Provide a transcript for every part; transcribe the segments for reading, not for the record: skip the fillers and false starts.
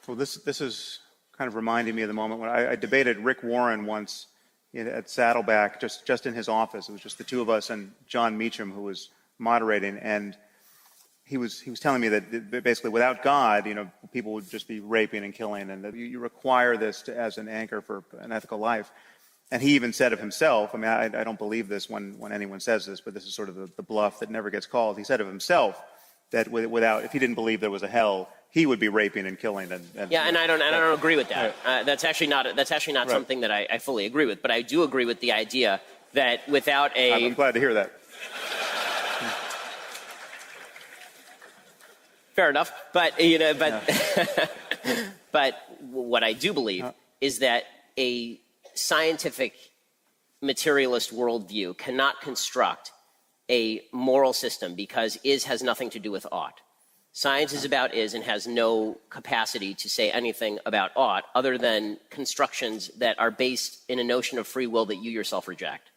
Well, this is kind of reminding me of the moment when I debated Rick Warren once at Saddleback, just in his office. It was just the two of us and John Meacham, who was moderating, and he was telling me that basically without God, people would just be raping and killing, and that you require this as an anchor for an ethical life. And he even said of himself, I mean, I don't believe this when anyone says this, but this is sort of the bluff that never gets called. He said of himself that if he didn't believe there was a hell, he would be raping and killing. And I don't agree with that. Right. That's actually not right. Something that I fully agree with. But I do agree with the idea that without I'm glad to hear that. Fair enough. But but what I do believe is that a scientific materialist worldview cannot construct a moral system, because is has nothing to do with ought. Science is about is and has no capacity to say anything about ought other than constructions that are based in a notion of free will that you yourself reject.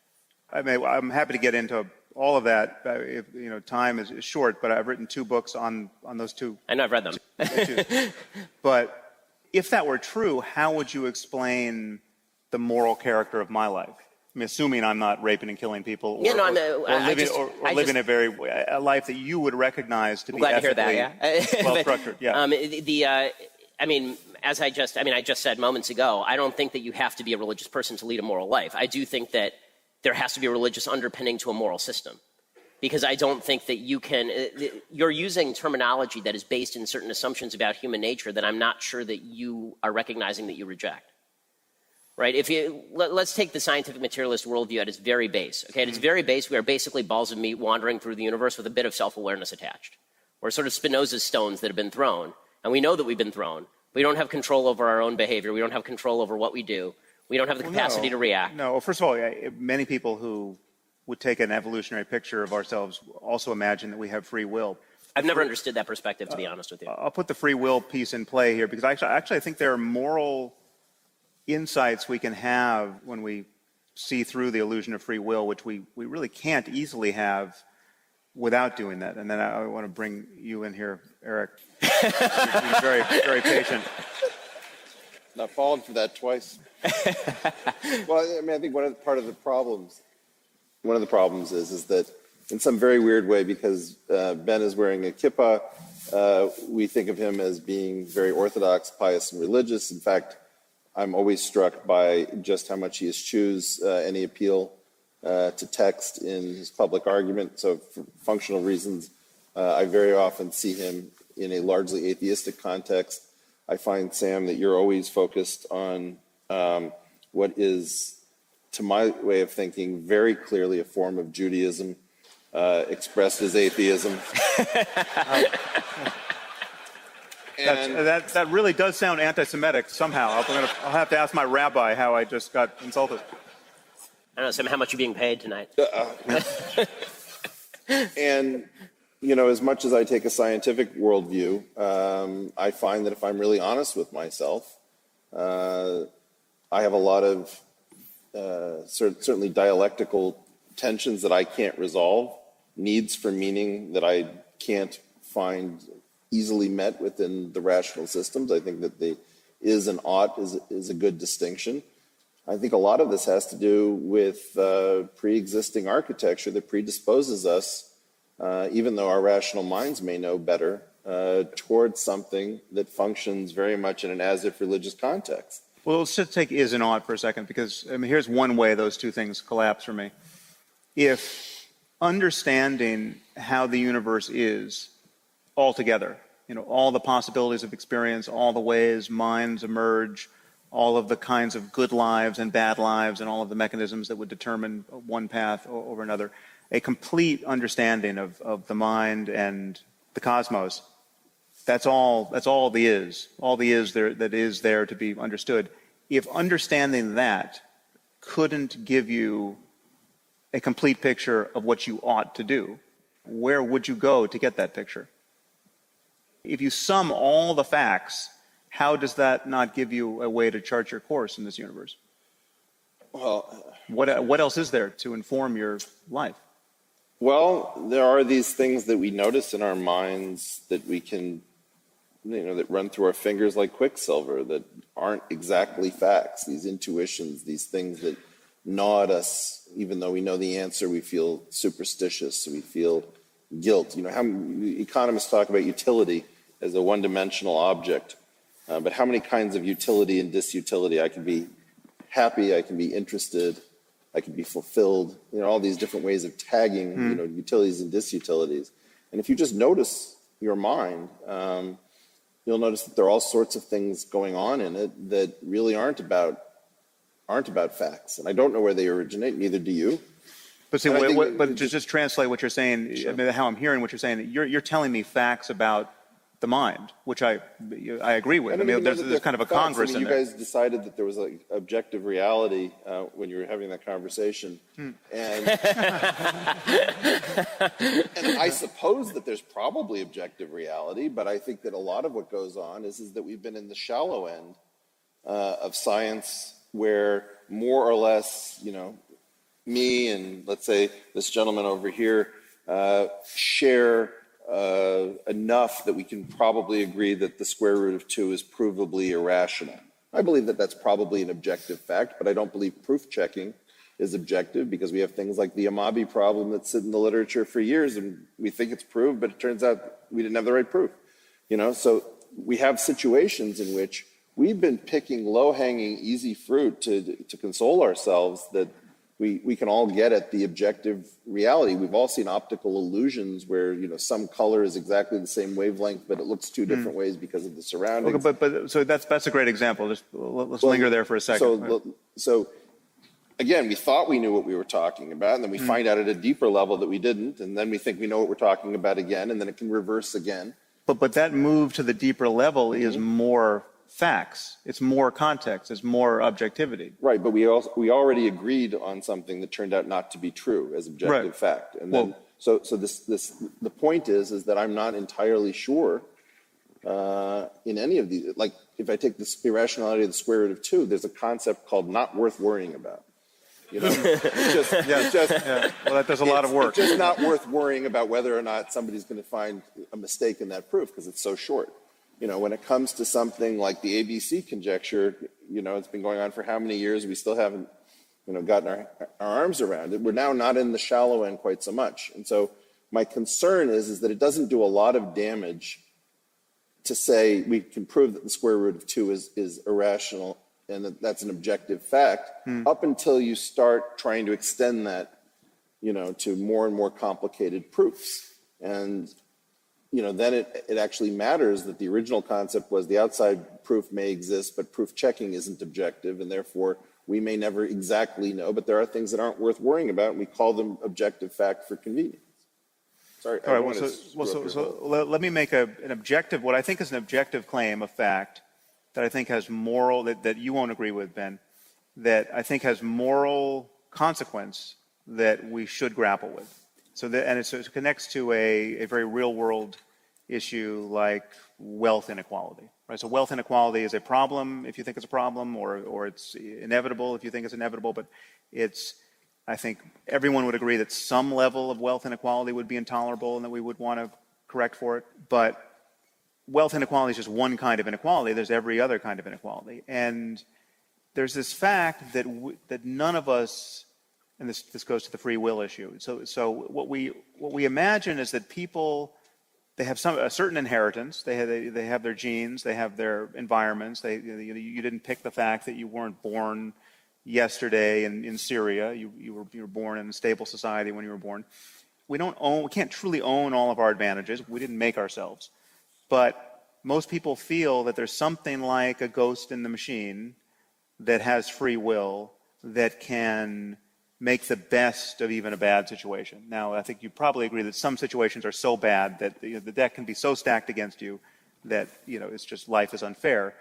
I'm happy to get into all of that. If time is short, but I've written 2 books on those two. I know, I've read them. But if that were true, how would you explain the moral character of my life? I mean, assuming I'm not raping and killing people, or living a life that you would recognize to be ethically well structured. Yeah. I just said moments ago, I don't think that you have to be a religious person to lead a moral life. I do think that there has to be a religious underpinning to a moral system, because I don't think that you're using terminology that is based in certain assumptions about human nature that I'm not sure that you are recognizing that you reject. Right? Let's take the scientific materialist worldview at its very base. Okay, at its very base, we are basically balls of meat wandering through the universe with a bit of self-awareness attached. We're sort of Spinoza's stones that have been thrown, and we know that we've been thrown. We don't have control over our own behavior. We don't have control over what we do. We don't have the capacity to react. No. Well, first of all, many people who would take an evolutionary picture of ourselves also imagine that we have free will. I've never understood that perspective, to be honest with you. I'll put the free will piece in play here, because I think there are moral insights we can have when we see through the illusion of free will, which we really can't easily have without doing that. And then I want to bring you in here, Eric. You're very, very patient. Not falling for that twice. Well, I think one of the problems is that in some very weird way, because Ben is wearing a kippah, we think of him as being very orthodox, pious, and religious. In fact, I'm always struck by just how much he eschews any appeal to text in his public argument. So for functional reasons, I very often see him in a largely atheistic context. I find, Sam, that you're always focused on what is, to my way of thinking, very clearly a form of Judaism expressed as atheism. That really does sound anti-Semitic somehow. I'll have to ask my rabbi how I just got insulted. I don't know, Sam, how much are you being paid tonight? And, as much as I take a scientific worldview, I find that if I'm really honest with myself, I have a lot of certainly dialectical tensions that I can't resolve, needs for meaning that I can't find easily met within the rational systems. I think that the is and ought is a good distinction. I think a lot of this has to do with pre-existing architecture that predisposes us, even though our rational minds may know better, towards something that functions very much in an as-if religious context. Well, let's just take is and ought for a second, because here's one way those two things collapse for me. If understanding how the universe is altogether, all the possibilities of experience, all the ways minds emerge, all of the kinds of good lives and bad lives, and all of the mechanisms that would determine one path over another, a complete understanding of the mind and the cosmos, that's all the is there that is there to be understood. If understanding that couldn't give you a complete picture of what you ought to do, where would you go to get that picture? If you sum all the facts, how does that not give you a way to chart your course in this universe? Well, what else is there to inform your life? Well, there are these things that we notice in our minds that we can that run through our fingers like quicksilver, that aren't exactly facts, these intuitions, these things that gnaw at us, even though we know the answer, we feel superstitious, we feel guilt. How economists talk about utility as a one-dimensional object, but how many kinds of utility and disutility? I can be happy, I can be interested, I can be fulfilled, all these different ways of tagging, utilities and disutilities. And if you just notice your mind, you'll notice that there are all sorts of things going on in it that really aren't about facts. And I don't know where they originate, neither do you. But see, but just translate what you're saying. Sure. I mean, how I'm hearing what you're saying. You're telling me facts about the mind, which I agree with. I mean, there's kind of a congress in there. You guys decided that there was like objective reality when you were having that conversation, and I suppose that there's probably objective reality, but I think that a lot of what goes on is that we've been in the shallow end of science, where more or less, me and let's say this gentleman over here share enough that we can probably agree that the square root of 2 is provably irrational. I believe that that's probably an objective fact, but I don't believe proof checking is objective, because we have things like the Amabi problem that sit in the literature for years and we think it's proved, but it turns out we didn't have the right proof. So we have situations in which we've been picking low-hanging, easy fruit to console ourselves that we can all get at the objective reality. We've all seen optical illusions where, some color is exactly the same wavelength, but it looks two different ways because of the surroundings. Okay, but so that's a great example. Just let's linger there for a second. So again, we thought we knew what we were talking about, and then we find out at a deeper level that we didn't, and then we think we know what we're talking about again, and then it can reverse again. But that move to the deeper level is more facts. It's more context. It's more objectivity. Right, but we already agreed on something that turned out not to be true as objective fact. And then so the point is that I'm not entirely sure in any of these. Like, if I take the irrationality of the square root of 2, there's a concept called not worth worrying about. Well, that does a lot of work. It's just not worth worrying about whether or not somebody's going to find a mistake in that proof, because it's so short. When it comes to something like the ABC conjecture, it's been going on for how many years? We still haven't, gotten our arms around it. We're now not in the shallow end quite so much. And so my concern is that it doesn't do a lot of damage to say we can prove that the square root of 2 is irrational and that that's an objective fact, up until you start trying to extend that, to more and more complicated proofs. And then it actually matters that the original concept was the outside proof may exist, but proof checking isn't objective, and therefore we may never exactly know, but there are things that aren't worth worrying about, and we call them objective fact for convenience. Sorry. All right, so let me make an objective, what I think is an objective claim of fact that I think has moral, that you won't agree with, Ben, that I think has moral consequence that we should grapple with. So it connects to a very real-world issue like wealth inequality, right? So wealth inequality is a problem if you think it's a problem, or it's inevitable if you think it's inevitable. But I think everyone would agree that some level of wealth inequality would be intolerable and that we would want to correct for it. But wealth inequality is just one kind of inequality. There's every other kind of inequality, and there's this fact that none of us. And this goes to the free will issue. So what we imagine is that people, they have a certain inheritance. They have their genes. They have their environments. You didn't pick the fact that you weren't born yesterday in Syria. You were born in a stable society when you were born. We can't truly own all of our advantages. We didn't make ourselves. But most people feel that there's something like a ghost in the machine that has free will that can make the best of even a bad situation. Now, I think you probably agree that some situations are so bad that the deck can be so stacked against you that it's just life is unfair.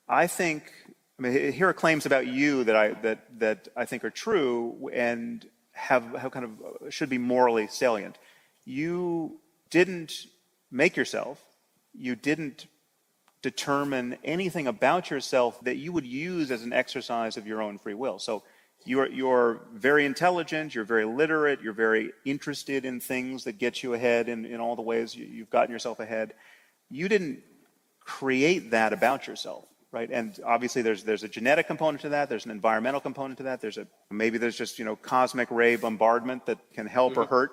Here are claims about you that I think are true and have kind of should be morally salient. You didn't make yourself. You didn't determine anything about yourself that you would use as an exercise of your own free will. So you're very intelligent, you're very literate, you're very interested in things that get you ahead in all the ways you've gotten yourself ahead. You didn't create that about yourself, right? And obviously there's a genetic component to that, there's an environmental component to that, maybe there's just, cosmic ray bombardment that can help or hurt.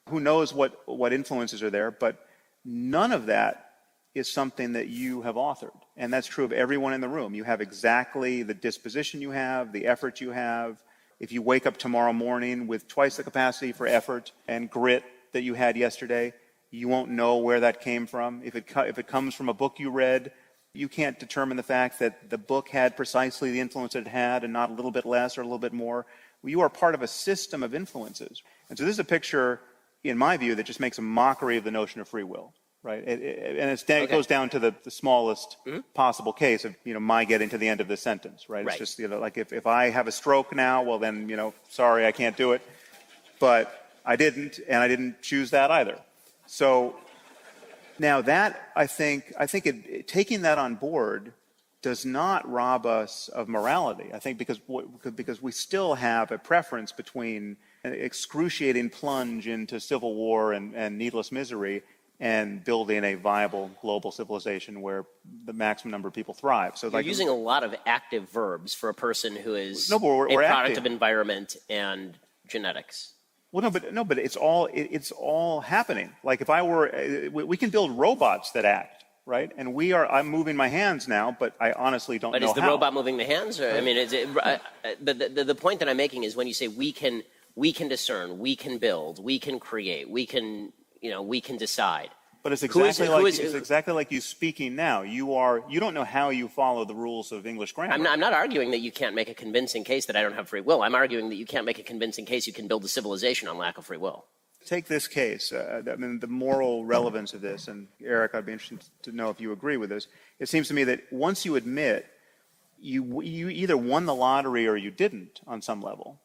Who knows what influences are there, but none of that is something that you have authored. And that's true of everyone in the room. You have exactly the disposition you have, the effort you have. If you wake up tomorrow morning with twice the capacity for effort and grit that you had yesterday, you won't know where that came from. If it comes from a book you read, you can't determine the fact that the book had precisely the influence it had and not a little bit less or a little bit more. Well, you are part of a system of influences. And so this is a picture, in my view, that just makes a mockery of the notion of free will, right? It goes down to the smallest possible case of, my getting to the end of the sentence, right? It's just, like if I have a stroke now, well then, sorry, I can't do it. But I didn't, and I didn't choose that either. So now that, I think taking that on board does not rob us of morality. I think because we still have a preference between an excruciating plunge into civil war and needless misery and building a viable global civilization where the maximum number of people thrive. So you're using a lot of active verbs for a person who is a product active. Of environment and genetics. Well, but it's all happening. Like if I were, we can build robots that act, right? And I'm moving my hands now, but I honestly don't know how. But is the robot moving the hands? Or, I mean, the point that I'm making is when you say we can discern, we can build, we can create, we can decide. But it's exactly like you speaking now. You don't know how you follow the rules of English grammar. I'm not arguing that you can't make a convincing case that I don't have free will. I'm arguing that you can't make a convincing case you can build a civilization on lack of free will. Take this case. The moral relevance of this, and Eric, I'd be interested to know if you agree with this. It seems to me that once you admit you either won the lottery or you didn't on some level,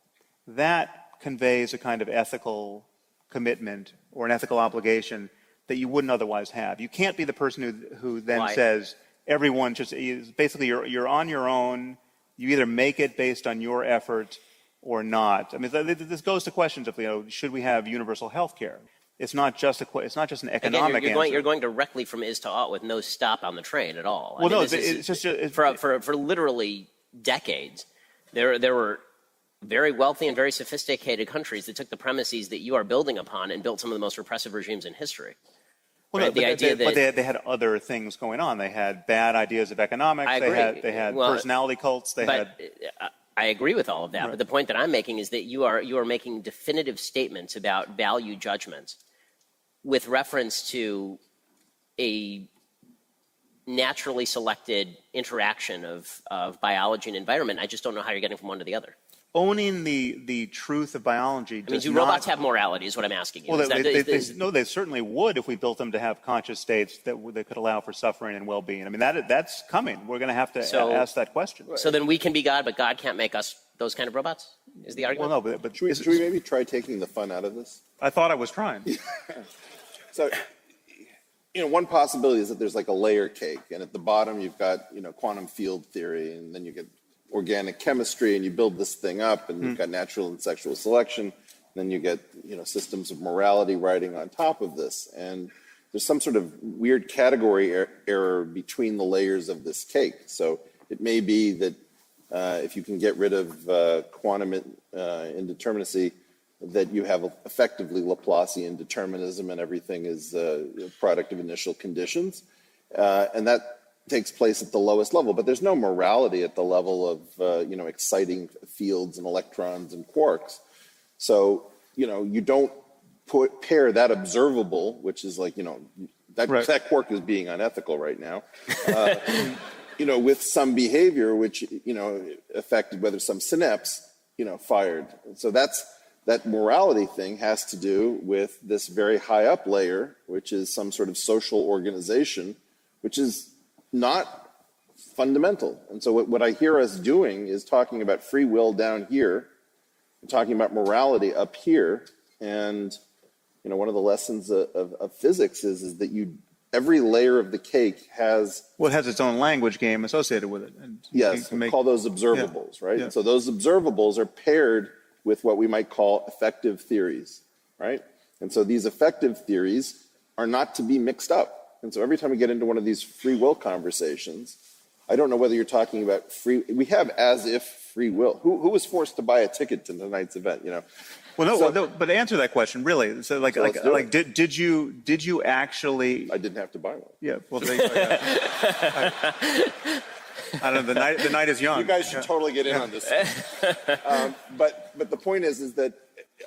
that conveys a kind of ethical commitment or an ethical obligation that you wouldn't otherwise have. You can't be the person who then says everyone just basically you're on your own. You either make it based on your effort or not. I mean, this goes to questions of should we have universal health care? It's not just an economic answer. You're going directly from is to ought with no stop on the train at all. Well, it's just for literally decades. There were very wealthy and very sophisticated countries that took the premises that you are building upon and built some of the most repressive regimes in history. Well, right? But they had other things going on. They had bad ideas of economics. I agree. They had personality cults. I agree with all of that. Right. But the point that I'm making is that you are making definitive statements about value judgments with reference to a naturally selected interaction of biology and environment. I just don't know how you're getting from one to the other. Owning the truth of biology does do robots have morality is what I'm asking you. Well, they certainly would if we built them to have conscious states that could allow for suffering and well-being. I mean, that's coming. We're going to have to ask that question. So then we can be God, but God can't make us those kind of robots, is the argument? Well, no, but should we maybe try taking the fun out of this? I thought I was trying. So, one possibility is that there's like a layer cake, and at the bottom you've got, quantum field theory, and then you get organic chemistry, and you build this thing up, and you've got natural and sexual selection, and then you get systems of morality riding on top of this, and there's some sort of weird category error between the layers of this cake. So it may be that if you can get rid of quantum indeterminacy, that you have effectively Laplacian determinism and everything is a product of initial conditions, and that takes place at the lowest level, but there's no morality at the level of exciting fields and electrons and quarks. So you don't pair that observable, which is like that quark is being unethical right now, with some behavior which affected whether some synapse fired. So that morality thing has to do with this very high up layer, which is some sort of social organization, which is not fundamental. And so what I hear us doing is talking about free will down here, and talking about morality up here. And one of the lessons of physics is that every layer of the cake has it has its own language game associated with it. And yes, we call those observables, right? Yeah. And so those observables are paired with what we might call effective theories, right? And so these effective theories are not to be mixed up. And so every time we get into one of these free will conversations, I don't know whether you're talking about we have as if free will. Who was forced to buy a ticket to tonight's event, Well, no, So- no, but answer that question really. So, let's do it. did you actually? I didn't have to buy one. Yeah. Well, I don't know. The night is young. You guys should totally get in on this. But the point is that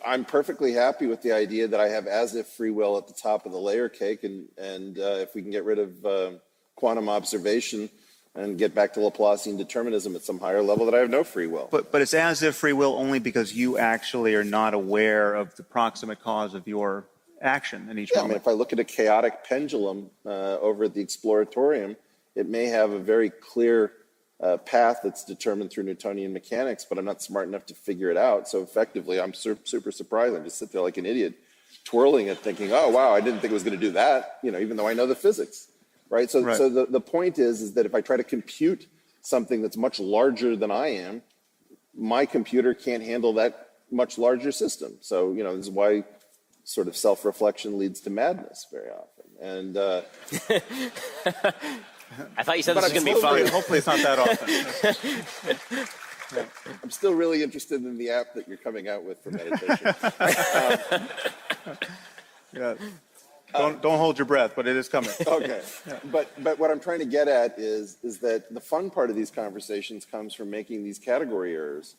I'm perfectly happy with the idea that I have as if free will at the top of the layer cake, and if we can get rid of quantum observation and get back to Laplacian determinism at some higher level, that I have no free will. But it's as if free will only because you actually are not aware of the proximate cause of your action in each Yeah, I mean, moment. if I look at a chaotic pendulum over at the Exploratorium, it may have a very clear path that's determined through Newtonian mechanics, but I'm not smart enough to figure it out. So effectively, I'm super surprised. I just sit there like an idiot, twirling it, thinking, "Oh wow, I didn't think it was going to do that." Even though I know the physics, right? So, Right. so the point is that if I try to compute something that's much larger than I am, my computer can't handle that much larger system. So this is why sort of self-reflection leads to madness very often. And I thought you said this was going to be Hopefully, fun. hopefully it's not that often. I'm still really interested in the app that you're coming out with for meditation. Yeah. Don't hold your breath, but it is coming. Okay. But what I'm trying to get at is that the fun part of these conversations comes from making these category errors,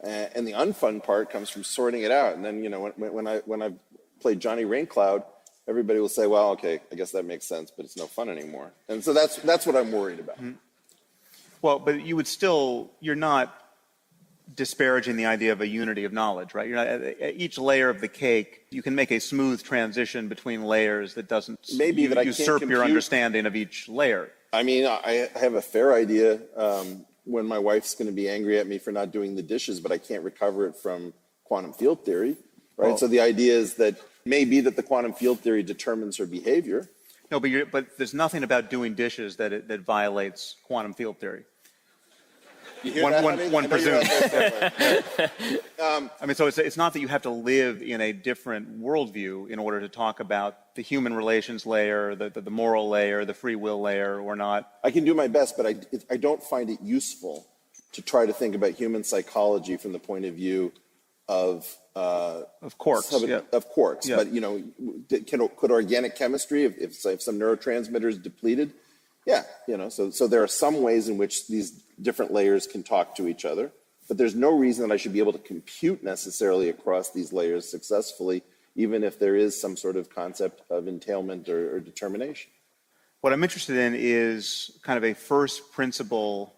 and the unfun part comes from sorting it out. And then when I played Johnny Raincloud, everybody will say, "Well, okay, I guess that makes sense, but it's no fun anymore." And so that's what I'm worried about. Mm-hmm. Well, but you're not disparaging the idea of a unity of knowledge, right? You're not, at each layer of the cake, you can make a smooth transition between layers that doesn't Maybe that I can't usurp your compute. understanding of each layer. I mean, I have a fair idea when my wife's going to be angry at me for not doing the dishes, but I can't recover it from quantum field theory, right? Well- So the idea is that maybe that the quantum field theory determines her behavior. No, but there's nothing about doing dishes that violates quantum field theory. You hear One- that, one- honey? one I know you're out there somewhere. I mean, so it's not that you have to live in a different worldview in order to talk about the human relations layer, the moral layer, the free will layer, or not. I can do my best, but I don't find it useful to try to think about human psychology from the point of view of quarks. Yeah. Of quarks. Yeah. But could organic chemistry, if some neurotransmitter is depleted, yeah, so there are some ways in which these different layers can talk to each other, but there's no reason that I should be able to compute necessarily across these layers successfully, even if there is some sort of concept of entailment or determination. What I'm interested in is kind of a first principle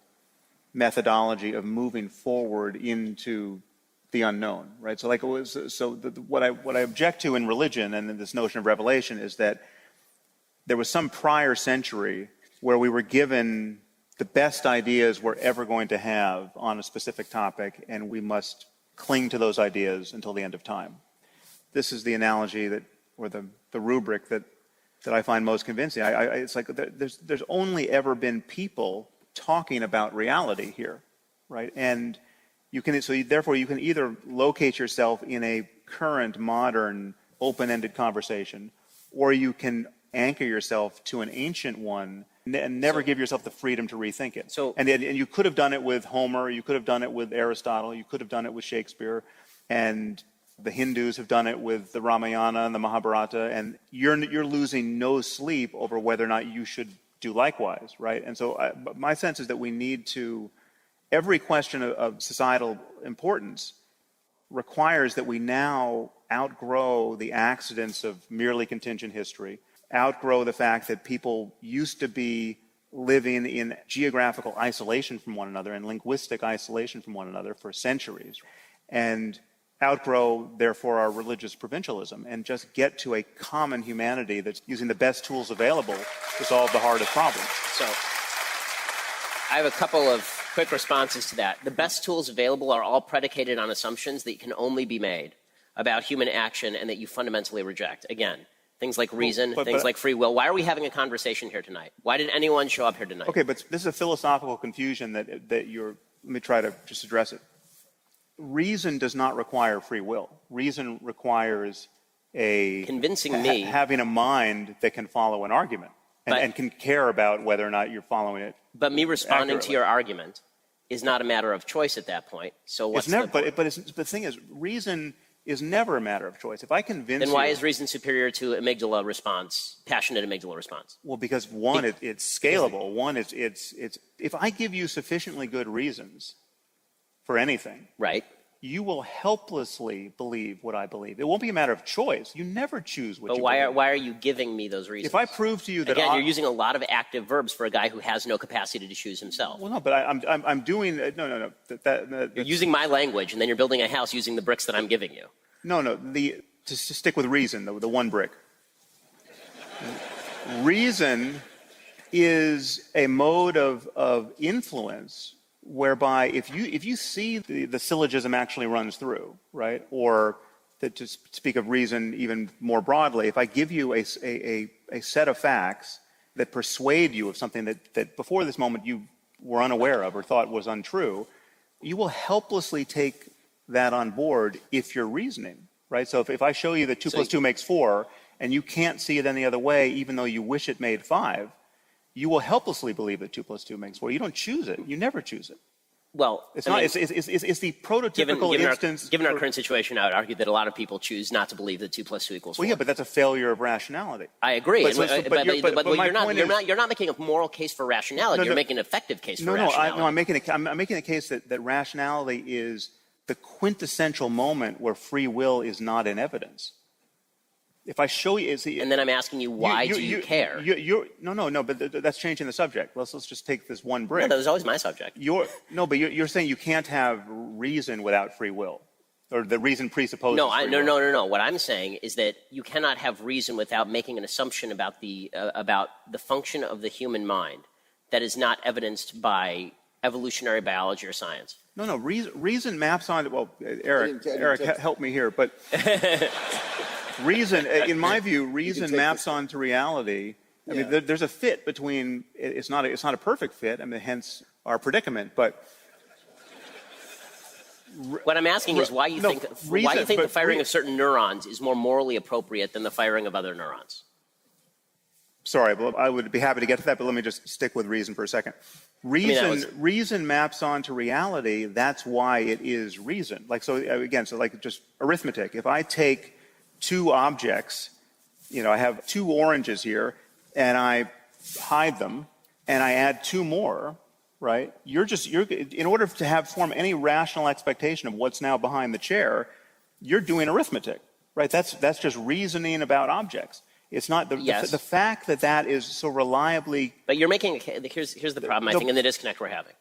methodology of moving forward into the unknown, right? So what I object to in religion and in this notion of revelation is that there was some prior century where we were given the best ideas we're ever going to have on a specific topic, and we must cling to those ideas until the end of time. This is the analogy or the rubric that I find most convincing. It's like there's only ever been people talking about reality here, right? And therefore you can either locate yourself in a current, modern, open-ended conversation, or you can anchor yourself to an ancient one and never give yourself the freedom to rethink it. And you could have done it with Homer, you could have done it with Aristotle, you could have done it with Shakespeare, and the Hindus have done it with the Ramayana and the Mahabharata, and you're losing no sleep over whether or not you should do likewise, right? And so my sense is that we need to, every question of societal importance requires that we now outgrow the accidents of merely contingent history, outgrow the fact that people used to be living in geographical isolation from one another and linguistic isolation from one another for centuries, and outgrow, therefore, our religious provincialism and just get to a common humanity that's using the best tools available to solve the hardest problems. So I have a couple of quick responses to that. The best tools available are all predicated on assumptions that can only be made about human action and that you fundamentally reject. Again, things like reason, things like free will. Why are we having a conversation here tonight? Why did anyone show up here tonight? Okay, but this is a philosophical confusion that you're, let me try to just address it. Reason does not require free will. Reason requires convincing me having a mind that can follow an argument. and can care about whether or not you're following it. But me responding accurately. to your argument is not a matter of choice at that point. So what's It's never, the point? but the thing is, reason is never a matter of choice. If I convince Then why you, is reason superior to amygdala response, passionate amygdala response? well, because one, it's scalable. One, it's if I give you sufficiently good reasons for anything, Right. you will helplessly believe what I believe. It won't be a matter of choice. You never choose what But you why believe. are you giving me those reasons? If I prove to you that Again, you're using a lot of active verbs for a guy who has no capacity to choose himself. well, no, but I'm doing no. You're using my language, and then you're building a house using the bricks that I'm giving you. No. To stick with reason, the one brick. Reason is a mode of influence whereby if you see the syllogism actually runs through, right? Or to speak of reason even more broadly, if I give you a set of facts that persuade you of something that before this moment you were unaware of or thought was untrue, you will helplessly take that on board if you're reasoning, right? So if I show you that 2 plus 2 makes 4 and you can't see it any other way even though you wish it made 5, you will helplessly believe that 2 plus 2 makes 4. You don't choose it. You never choose it. Well, It's I not. mean, It's the prototypical instance. given our current situation, I would argue that a lot of people choose not to believe that 2 plus 2 equals 4. Well, yeah, but that's a failure of rationality. I agree. But my point You're not making a moral case for rationality. You're making an effective case for rationality. I'm making a case that rationality is the quintessential moment where free will is not in evidence. If I show you, and then I'm asking you, why do you care? No, but that's changing the subject. Let's just take this one brick. No, that was always my subject. But you're saying you can't have reason without free will, or the reason presupposes. No. What I'm saying is that you cannot have reason without making an assumption about the function of the human mind that is not evidenced by evolutionary biology or science. No. Reason maps on. Well, Eric, help me here, but. Reason, in my view, reason maps onto reality. I mean, there's a fit between. It's not a perfect fit. I mean, hence our predicament. But what I'm asking is why you think the firing of certain neurons is more morally appropriate than the firing of other neurons. Sorry, I would be happy to get to that, but let me just stick with reason for a second. Reason maps onto reality. That's why it is reason. Like just arithmetic. If I take two objects, I have 2 oranges here, and I hide them, and I add 2 more, right? You're in order to form any rational expectation of what's now behind the chair, you're doing arithmetic, right? That's just reasoning about objects. It's not the fact that is so reliably. But you're making here's the problem, I think, in the disconnect we're having.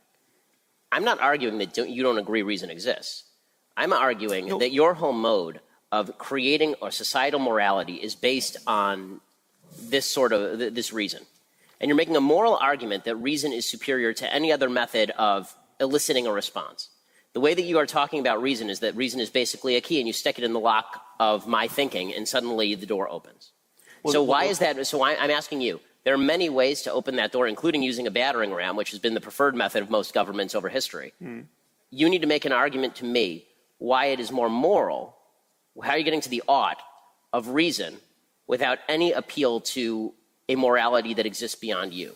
I'm not arguing that you don't agree reason exists. I'm arguing that your whole mode of creating a societal morality is based on this reason. And you're making a moral argument that reason is superior to any other method of eliciting a response. The way that you are talking about reason is that reason is basically a key, and you stick it in the lock of my thinking, and suddenly the door opens. Why is that? So I'm asking you, there are many ways to open that door, including using a battering ram, which has been the preferred method of most governments over history. You need to make an argument to me why it is more moral. How are you getting to the ought of reason without any appeal to a morality that exists beyond you?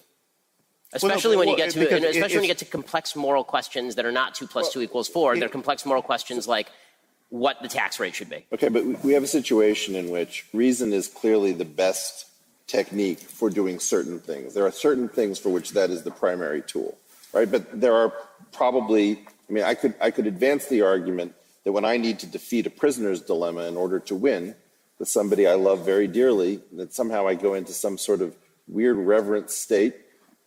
Especially when you get to complex moral questions that are not 2 plus 2 equals 4. They're complex moral questions like what the tax rate should be. Okay, but we have a situation in which reason is clearly the best technique for doing certain things. There are certain things for which that is the primary tool, right? But there are probably, I could advance the argument that when I need to defeat a prisoner's dilemma in order to win with somebody I love very dearly, that somehow I go into some sort of weird reverent state,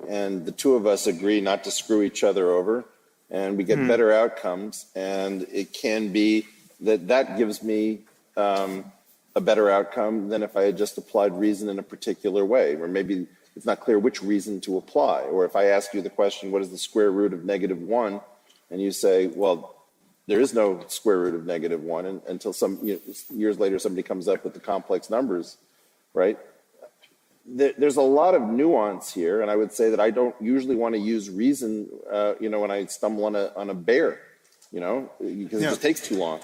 and the two of us agree not to screw each other over, and we get better outcomes, and it can be that gives me a better outcome than if I had just applied reason in a particular way, or maybe it's not clear which reason to apply. Or if I ask you the question, what is the square root of -1? And you say, well, there is no square root of -1 until some years later somebody comes up with the complex numbers, right? There's a lot of nuance here, and I would say that I don't usually want to use reason, when I stumble on a bear, because it just takes too long.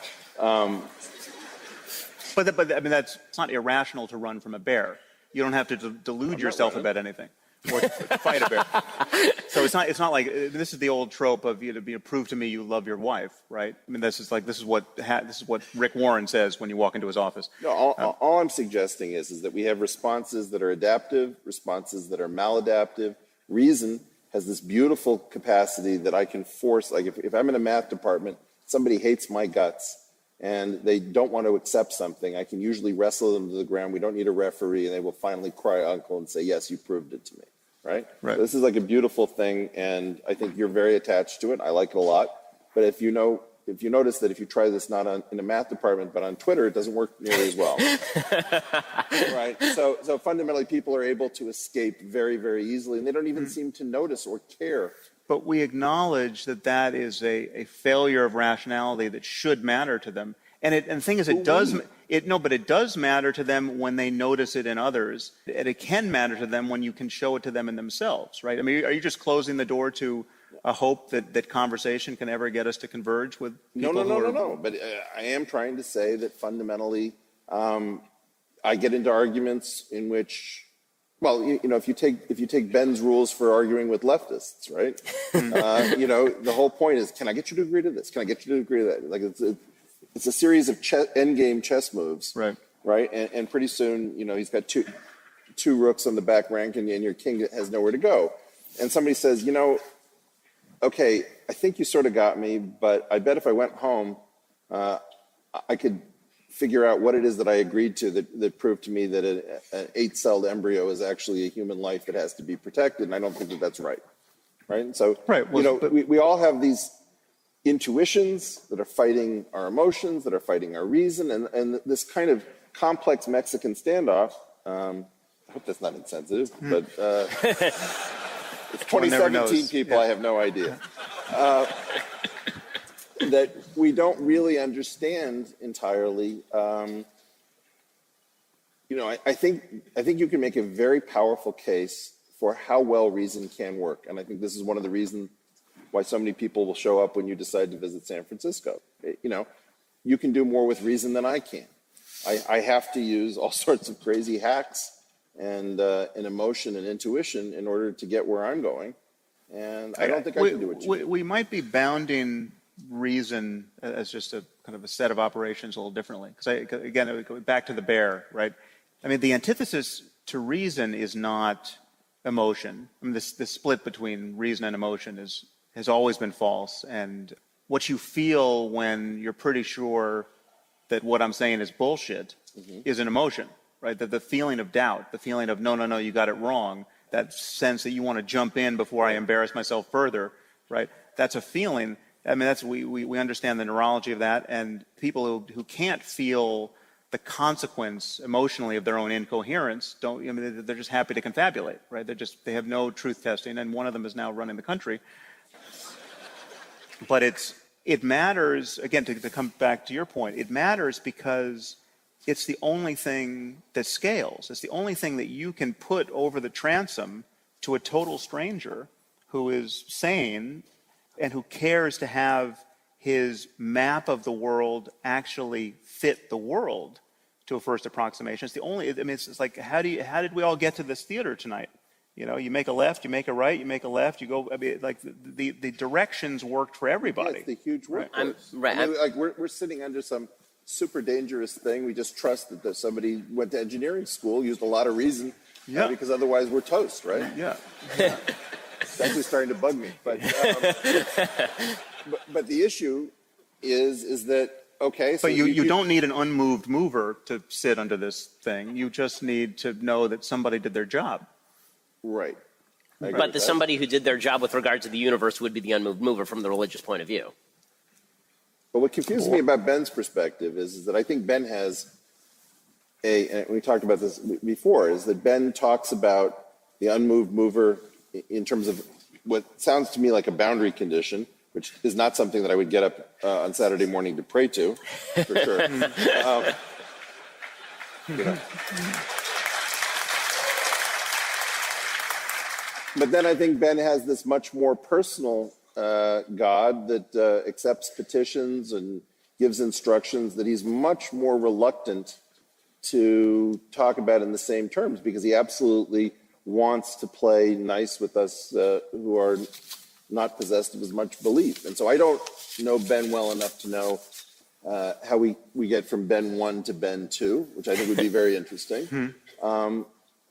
But it's not irrational to run from a bear. You don't have to delude not yourself running. about anything or to fight a bear. So it's not like this is the old trope of prove to me you love your wife, right? I mean, this is what Rick Warren says when you walk into his office. No, all I'm suggesting is that we have responses that are adaptive, responses that are maladaptive. Reason has this beautiful capacity that I can force. Like if I'm in a math department, somebody hates my guts and they don't want to accept something, I can usually wrestle them to the ground. We don't need a referee, and they will finally cry uncle and say, yes, you proved it to me, right? Right. So this is like a beautiful thing, and I think you're very attached to it. I like it a lot. But if you notice that if you try this not in a math department but on Twitter, it doesn't work nearly as well. Right? So fundamentally, people are able to escape very, very easily, and they don't even seem to notice or care. But we acknowledge that is a failure of rationality that should matter to them. And the thing is, it does matter to them when they notice it in others. And it can matter to them when you can show it to them in themselves, right? I mean, are you just closing the door to a hope that conversation can ever get us to converge with people? No. But I am trying to say that fundamentally, I get into arguments in which, well, if you take Ben's rules for arguing with leftists, right? The whole point is, can I get you to agree to this? Can I get you to agree to that? Like it's a series of endgame chess moves, Right? Right, and pretty soon, he's got two rooks on the back rank, and your king has nowhere to go. And somebody says, okay, I think you sort of got me, but I bet if I went home, I could figure out what it is that I agreed to that proved to me that an 8-celled embryo is actually a human life that has to be protected, and I don't think that that's right. Right? And so, Right. Well, we all have these intuitions that are fighting our emotions, that are fighting our reason, and this kind of complex Mexican standoff. I hope that's not insensitive, but it's 2017, people. Yeah. I have no idea. That we don't really understand entirely. I think you can make a very powerful case for how well reason can work, and I think this is one of the reasons why so many people will show up when you decide to visit San Francisco. You can do more with reason than I can. I have to use all sorts of crazy hacks and emotion and intuition in order to get where I'm going, and I don't think I can do it. We might be bounding reason as just a kind of a set of operations a little differently. Because again, back to the bear, right? I mean, the antithesis to reason is not emotion. I mean, this split between reason and emotion has always been false. And what you feel when you're pretty sure that what I'm saying is bullshit is an emotion, right? That the feeling of doubt, the feeling of no, you got it wrong, that sense that you want to jump in before I embarrass myself further, right? That's a feeling. I mean, we understand the neurology of that, and people who can't feel the consequence emotionally of their own incoherence they're just happy to confabulate, right? They have no truth testing, and one of them is now running the country. But it matters, again, to come back to your point, it matters because it's the only thing that scales. It's the only thing that you can put over the transom to a total stranger who is sane and who cares to have his map of the world actually fit the world to a first approximation. It's the only, it's like, how did we all get to this theater tonight? You make a left, you make a right, you make a left, you go, the directions worked for everybody. Yeah, it's the huge work. Right. We're sitting under some super dangerous thing. We just trust that somebody went to engineering school, used a lot of reason, because otherwise we're toast, right? Yeah. It's actually starting to bug me. But but the issue is that, okay. So but you don't need an unmoved mover to sit under this thing. You just need to know that somebody did their job. Right. But somebody who did their job with regard to the universe would be the unmoved mover from the religious point of view. But what confuses me about Ben's perspective is that I think Ben has and we talked about this before, is that Ben talks about the unmoved mover in terms of what sounds to me like a boundary condition, which is not something that I would get up on Saturday morning to pray to, for sure. But then I think Ben has this much more personal God that accepts petitions and gives instructions, that he's much more reluctant to talk about in the same terms, because he absolutely wants to play nice with us who are not possessed of as much belief. And so I don't know Ben well enough to know how we get from Ben 1 to Ben 2, which I think would be very interesting.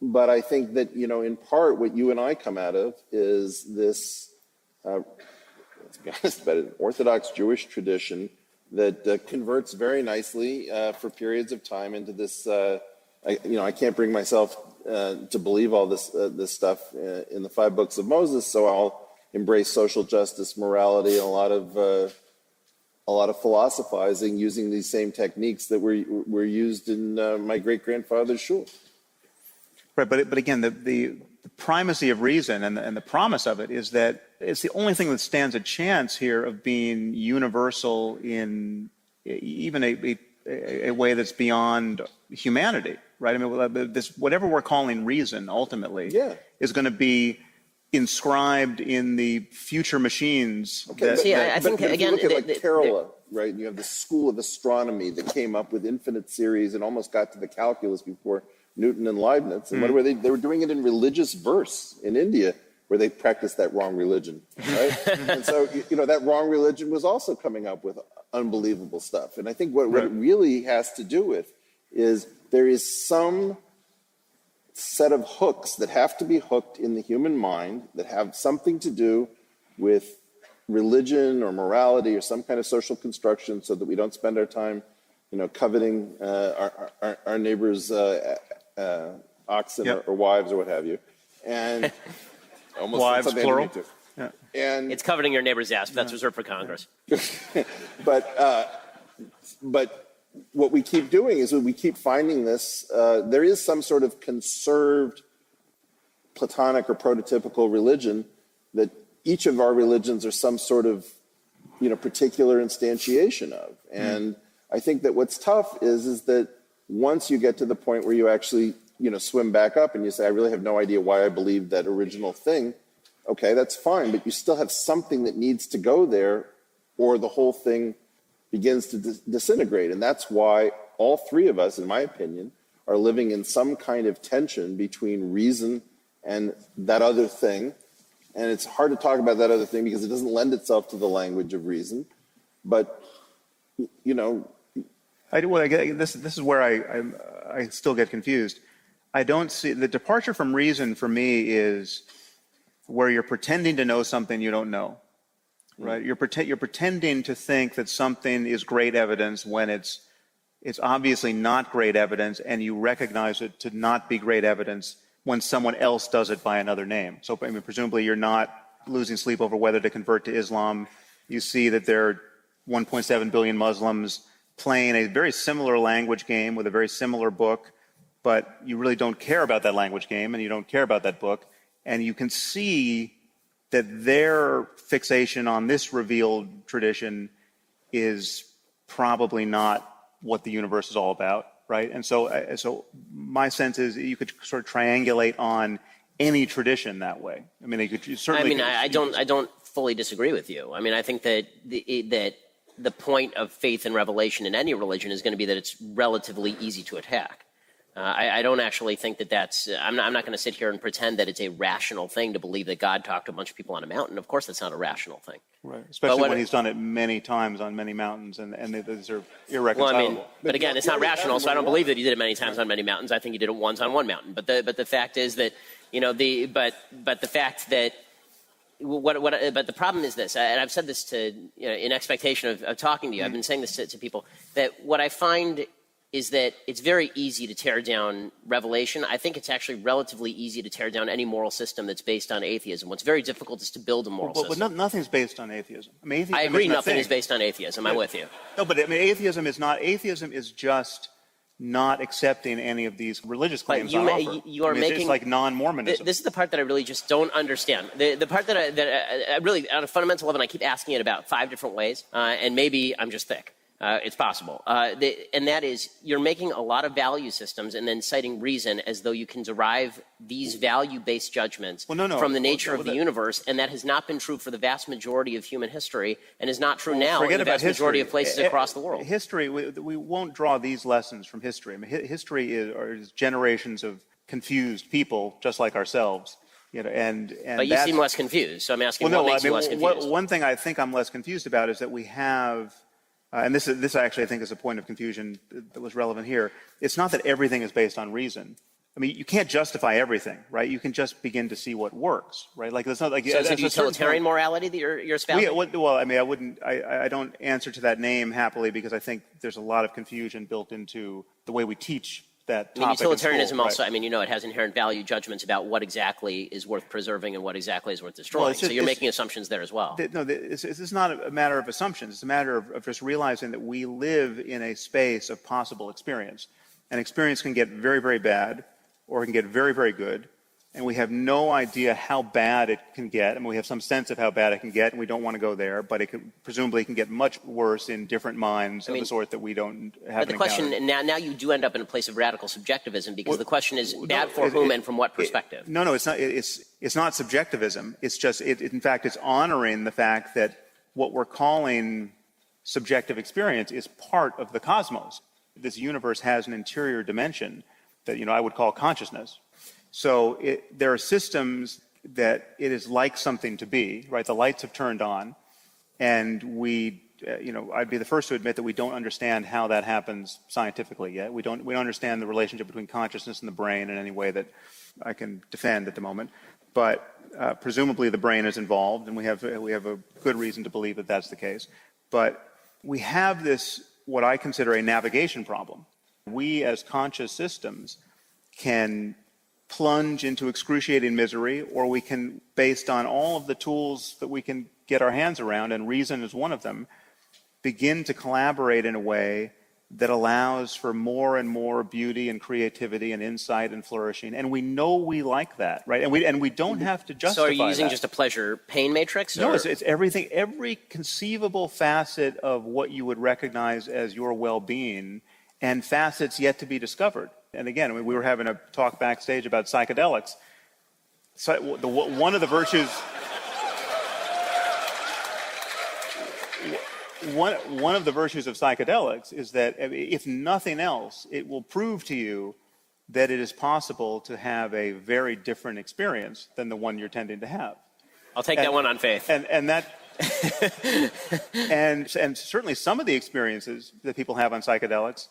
But I think that, in part, what you and I come out of is this, let's be honest about it, an Orthodox Jewish tradition that converts very nicely for periods of time into this. I can't bring myself to believe all this stuff in the 5 books of Moses, so I'll embrace social justice, morality, and a lot of philosophizing using these same techniques that were used in my great-grandfather's shul. Right, but again, the primacy of reason and the promise of it is that it's the only thing that stands a chance here of being universal in even a way that's beyond humanity, right? I mean, this whatever we're calling reason ultimately is going to be inscribed in the future machines. Okay, I think if again, you look at Kerala, right? You have the school of astronomy that came up with infinite series and almost got to the calculus before Newton and Leibniz. And what were they? They were doing it in religious verse in India, where they practiced that wrong religion, right? And so, that wrong religion was also coming up with unbelievable stuff. And I think what it really has to do with is there is some set of hooks that have to be hooked in the human mind that have something to do with religion or morality or some kind of social construction, so that we don't spend our time, coveting our neighbors' oxen or wives or what have you. And almost wives, plural. Yeah. And it's coveting your neighbor's ass, but that's reserved for Congress. But what we keep doing is we keep finding this. There is some sort of conserved Platonic or prototypical religion that each of our religions are some sort of, particular instantiation of. And I think that what's tough is that once you get to the point where you actually, swim back up and you say, I really have no idea why I believe that original thing. Okay, that's fine, but you still have something that needs to go there, or the whole thing begins to disintegrate. And that's why all 3 of us, in my opinion, are living in some kind of tension between reason and that other thing. And it's hard to talk about that other thing because it doesn't lend itself to the language of reason. But, this is where I still get confused. I don't see the departure from reason for me is where you're pretending to know something you don't know, right? You're pretending to think that something is great evidence when it's obviously not great evidence, and you recognize it to not be great evidence when someone else does it by another name. So, presumably you're not losing sleep over whether to convert to Islam. You see that there are 1.7 billion Muslims playing a very similar language game with a very similar book, but you really don't care about that language game and you don't care about that book. And you can see that their fixation on this revealed tradition is probably not what the universe is all about, right? And so my sense is you could sort of triangulate on any tradition that way. I mean, I don't fully disagree with you. I mean, I think that the point of faith and revelation in any religion is going to be that it's relatively easy to attack. I don't actually think that's. I'm not going to sit here and pretend that it's a rational thing to believe that God talked to a bunch of people on a mountain. Of course, that's not a rational thing. Right, especially when he's done it many times on many mountains, and these are irreconcilable. Well, but again, it's not rational, so I don't believe that he did it many times on many mountains. I think he did it once on one mountain. But the fact is that but the fact that. But the problem is this, and I've said this to in expectation of talking to you. I've been saying this to people, that what I find is that it's very easy to tear down revelation. I think it's actually relatively easy to tear down any moral system that's based on atheism. What's very difficult is to build a moral system. But nothing's based on atheism. I agree, nothing is based on atheism. I'm with you. No, but atheism is not. Atheism is just not accepting any of these religious claims on offer. You are making it's like non-Mormonism. This is the part that I really just don't understand. The part that I really, on a fundamental level, I keep asking it about 5 different ways, and maybe I'm just thick. It's possible. And that is, you're making a lot of value systems and then citing reason as though you can derive these value-based judgments from the nature of the universe, and that has not been true for the vast majority of human history and is not true now in the vast majority of places across the world. History, we won't draw these lessons from history. I mean, history is generations of confused people just like ourselves. But you seem less confused, so I'm asking what makes you less confused? One thing I think I'm less confused about is that we have, and this actually I think is a point of confusion that was relevant here. It's not that everything is based on reason. I mean, you can't justify everything, right? You can just begin to see what works, right? Like it's not like so. Is it utilitarian morality that you're espousing? Well, I mean, I don't answer to that name happily because I think there's a lot of confusion built into the way we teach that topic. I mean, utilitarianism school, also, right? I mean, it has inherent value judgments about what exactly is worth preserving and what exactly is worth destroying. So you're making assumptions there as well. This is not a matter of assumptions. It's a matter of just realizing that we live in a space of possible experience. And experience can get very, very bad, or it can get very, very good. And we have no idea how bad it can get. I mean, we have some sense of how bad it can get, and we don't want to go there. But it presumably can get much worse in different minds of the sort that we don't have. But the question now you do end up in a place of radical subjectivism because the question is bad for whom and from what perspective? No, it's not. It's not subjectivism. It's just in fact it's honoring the fact that what we're calling subjective experience is part of the cosmos. This universe has an interior dimension that I would call consciousness. So there are systems that it is like something to be, right? The lights have turned on, and I'd be the first to admit that we don't understand how that happens scientifically yet. We don't understand the relationship between consciousness and the brain in any way that I can defend at the moment. But presumably the brain is involved, and we have a good reason to believe that that's the case. But we have this, what I consider a navigation problem. We as conscious systems can plunge into excruciating misery, or we can, based on all of the tools that we can get our hands around, and reason is one of them, begin to collaborate in a way that allows for more and more beauty and creativity and insight and flourishing. And we know we like that, right? And we don't have to justify that. So are you using just a pleasure pain matrix? No, it's everything, every conceivable facet of what you would recognize as your well-being, and facets yet to be discovered. And again, we were having a talk backstage about psychedelics. So one of the virtues, one of the virtues of psychedelics is that, if nothing else, it will prove to you that it is possible to have a very different experience than the one you're tending to have. I'll take that one on faith. And that. and certainly some of the experiences that people have on psychedelics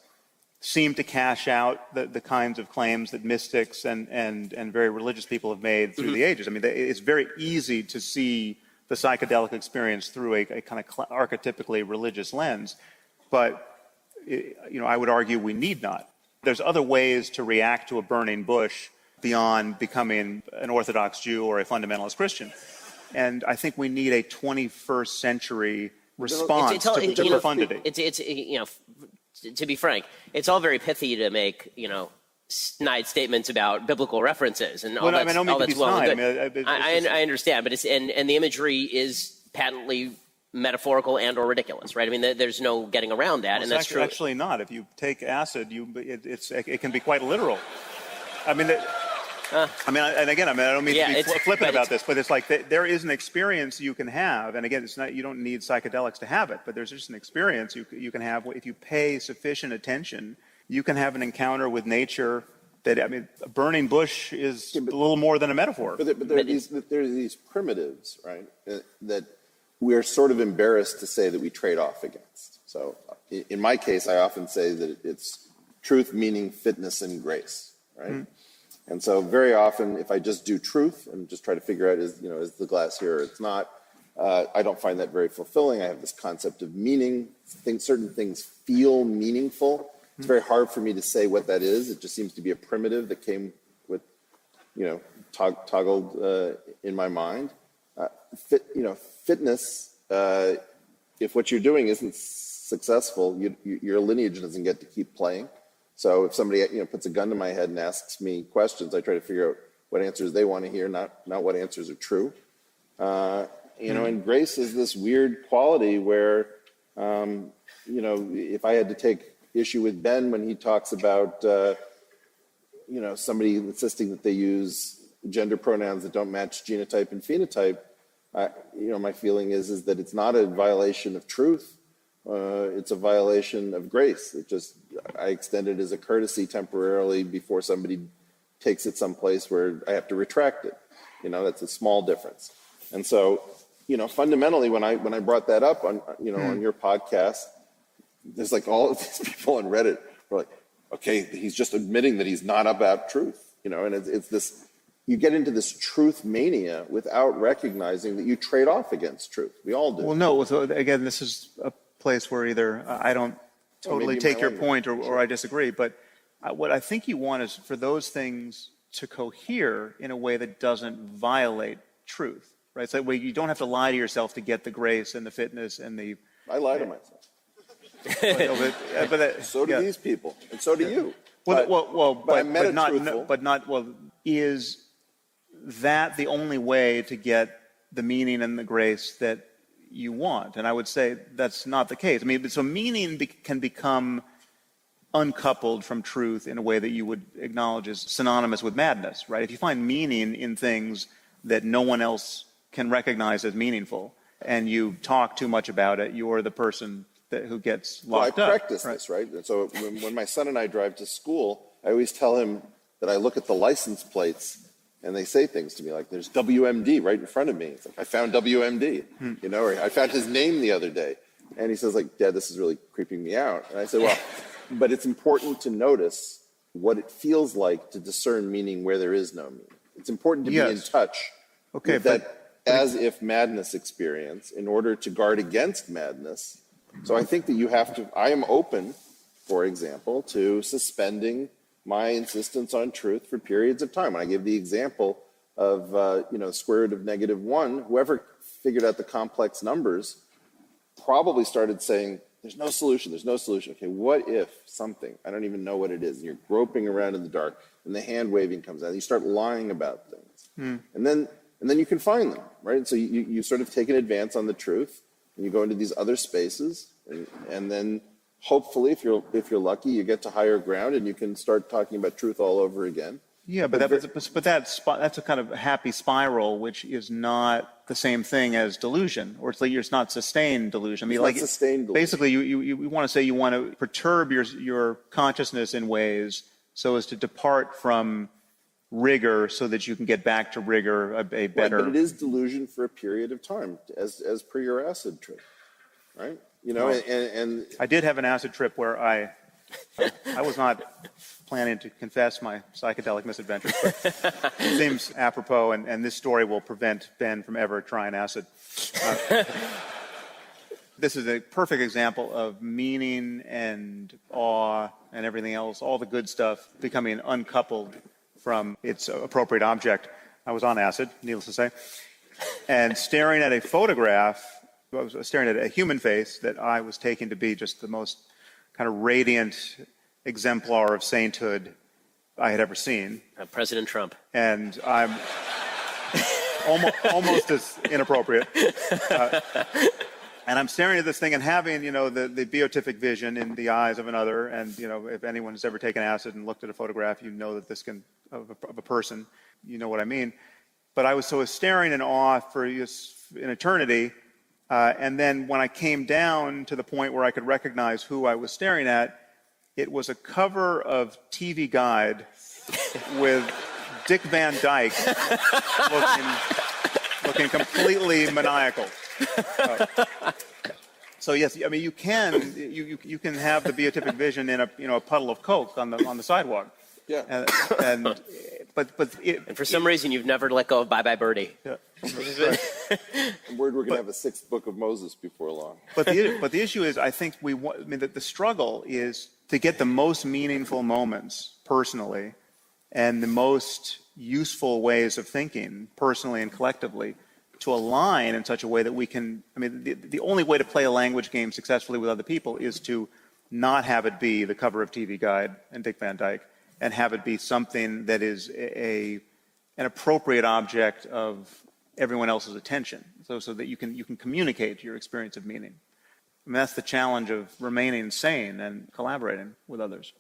seem to cash out the kinds of claims that mystics and very religious people have made through the ages. I mean, it's very easy to see the psychedelic experience through a kind of archetypically religious lens, but I would argue we need not. There's other ways to react to a burning bush beyond becoming an Orthodox Jew or a fundamentalist Christian, and I think we need a 21st century response to profundity. To be frank, it's all very pithy to make, snide statements about biblical references and all that's well and good. I understand, but and the imagery is patently metaphorical and or ridiculous, right? I mean, there's no getting around that, and that's true. Actually not. If you take acid, it can be quite literal. I mean, and again, I don't mean to be flippant about this, but it's like there is an experience you can have, and again, it's not, you don't need psychedelics to have it, but there's just an experience you can have if you pay sufficient attention. You can have an encounter with nature that, a burning bush is a little more than a metaphor. But there are these primitives, right, that we're sort of embarrassed to say that we trade off against. So in my case, I often say that it's truth, meaning, fitness, and grace, right? Mm-hmm. And so very often, if I just do truth and just try to figure out, is the glass here or it's not, I don't find that very fulfilling. I have this concept of meaning. Certain things feel meaningful. It's very hard for me to say what that is. It just seems to be a primitive that came with, toggled in my mind. Fitness, if what you're doing isn't successful, your lineage doesn't get to keep playing. So if somebody puts a gun to my head and asks me questions, I try to figure out what answers they want to hear, not what answers are true. And grace is this weird quality where If I had to take issue with Ben when he talks about, somebody insisting that they use gender pronouns that don't match genotype and phenotype, my feeling is that it's not a violation of truth. It's a violation of grace. I extend it as a courtesy temporarily before somebody takes it someplace where I have to retract it. That's a small difference. And so, fundamentally, when I brought that up on your podcast, there's like all of these people on Reddit were like, okay, he's just admitting that he's not about truth, and it's this, you get into this truth mania without recognizing that you trade off against truth. We all do. Well, no, so again, this is a place where either I don't totally take your point or I disagree, but what I think you want is for those things to cohere in a way that doesn't violate truth, right? So that way you don't have to lie to yourself to get the grace and the fitness and the... I lie to myself. So do these people, and so do you. Is that the only way to get the meaning and the grace that you want? And I would say that's not the case. I mean, so meaning can become uncoupled from truth in a way that you would acknowledge as synonymous with madness, right? If you find meaning in things that no one else can recognize as meaningful, and you talk too much about it, you're the person who gets locked up. I practice this, right? And so when my son and I drive to school, I always tell him that I look at the license plates and they say things to me like, there's WMD right in front of me. It's like, I found WMD, or I found his name the other day. And he says, like, Dad, this is really creeping me out. And I said, well, but it's important to notice what it feels like to discern meaning where there is no meaning. It's important to be in touch with that as if madness experience in order to guard against madness. So I think that you have to, I am open, for example, to suspending my insistence on truth for periods of time. When I give the example of, square root of -1, whoever figured out the complex numbers probably started saying, there's no solution. Okay, what if something, I don't even know what it is. And you're groping around in the dark and the hand waving comes out. You start lying about things. And then you can find them, right? And so you sort of take an advance on the truth and you go into these other spaces and then hopefully, if you're lucky, you get to higher ground and you can start talking about truth all over again. Yeah, but that's a kind of happy spiral, which is not the same thing as delusion, or it's not sustained delusion. I mean, it's not sustained delusion. Basically, you want to say you want to perturb your consciousness in ways so as to depart from rigor, so that you can get back to rigor a better. Right, but it is delusion for a period of time, as per your acid trip, right? And I did have an acid trip where I was not planning to confess my psychedelic misadventures, but it seems apropos, and this story will prevent Ben from ever trying acid. This is a perfect example of meaning and awe and everything else, all the good stuff, becoming uncoupled from its appropriate object. I was on acid, needless to say, and staring at a photograph. I was staring at a human face that I was taking to be just the most kind of radiant exemplar of sainthood I had ever seen. President Trump. And I'm almost as inappropriate. And I'm staring at this thing and having, the beatific vision in the eyes of another. And, if anyone has ever taken acid and looked at a photograph, you know that this of a person, you know what I mean. But I was staring in awe for an eternity. And then when I came down to the point where I could recognize who I was staring at, it was a cover of TV Guide with Dick Van Dyke looking completely maniacal. So yes, I mean you can have the beatific vision in a puddle of Coke on the sidewalk. Yeah. And for some reason you've never let go of Bye Bye Birdie. Yeah. I'm worried we're going to have a sixth book of Moses before long. But the issue is, I think the struggle is to get the most meaningful moments personally, and the most useful ways of thinking personally and collectively, to align in such a way that we can. I mean, the only way to play a language game successfully with other people is to not have it be the cover of TV Guide and Dick Van Dyke, and have it be something that is an appropriate object of everyone else's attention, so that you can communicate your experience of meaning. I mean, that's the challenge of remaining sane and collaborating with others.